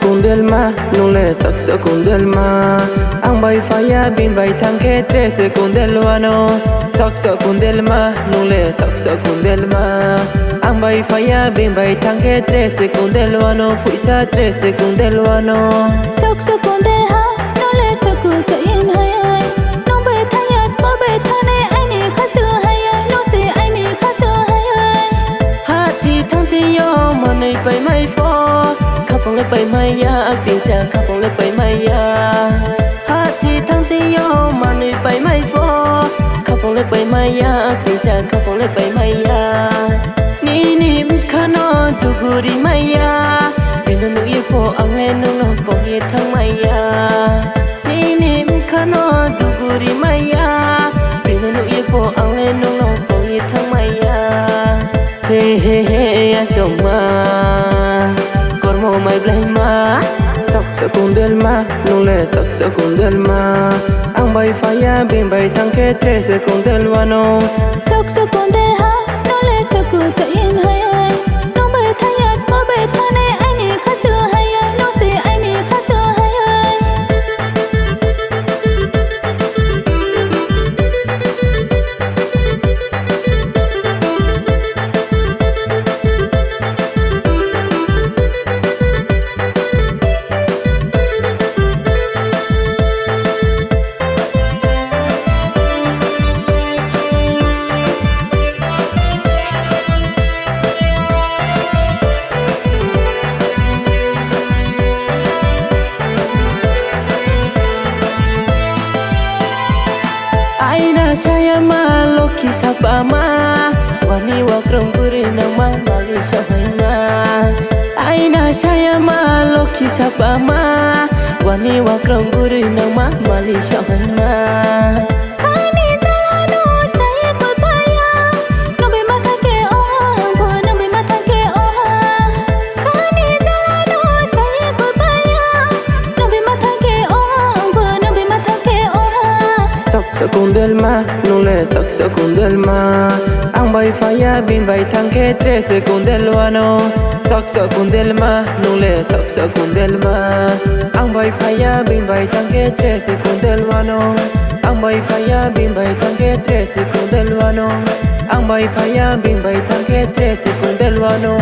con del ma non le saksa con del ma ang bay faya bin bay thang ke 3 secondes del wano saksa con del ma non le saksa con del ma ang bay faya bin bay thang ke 3 secondes del wano puisa 3 secondes del wano saksa con del ha non le saku cho in hay hay non bay thang ya spa bay thang ne ai ne khasu hay hay no se ai ne khasu hay hay ha ti thang ti yo ma nei bay mai fo khap phong le bay mai ya ak ti sa khap phong le bay mai ya ha ti thang ti yo ma nei bay mai fo khap phong le bay mai ya ak ti sa khap phong le bay mai ya ni ni khano tu guri mai yaเป็นหนุ่ยโฟอังเลนุ่งน้องโฟเฮทั้งไม่ยานี่นี่มขานอดูกุริไม่ยาเป็นหนุ่ยโฟอังเลนุ่งน้องโฟเฮทั้งไม่ยาเฮ้เฮ้เฮ้ยาส่งมากอร์โมไม่เปล่ามาสักcon del ma non le saksa con del ma ang bay faya bin bay thang ke 3 secondes del wano saksa con del ha non le saku cho in hay hay non bay thang ya spa bay thang ne ai ne khasu hay hay no se ai ne khasu hay hay Aina saya maloki sabama wani wakrom guri nama mali sabama Aina saya maloki sabama wani wakrom guri nama mali sabama kani jalano saya koi paya no be matha ke oha bo no be matha ke oha kani jalano saya koi paya no be matha ke oha bo no be matha ke oha saksa con del ma non le saksa con del ma ang bay faya bin bay thang ke 3 secondes del wano saksa con del ma non le saksa con del ma ang bay faya bin bay thang ke 3 secondes del wano ang bay faya bin bay thang ke 3 secondes del wano ang bay faya bin bay thang ke 3 secondes del wano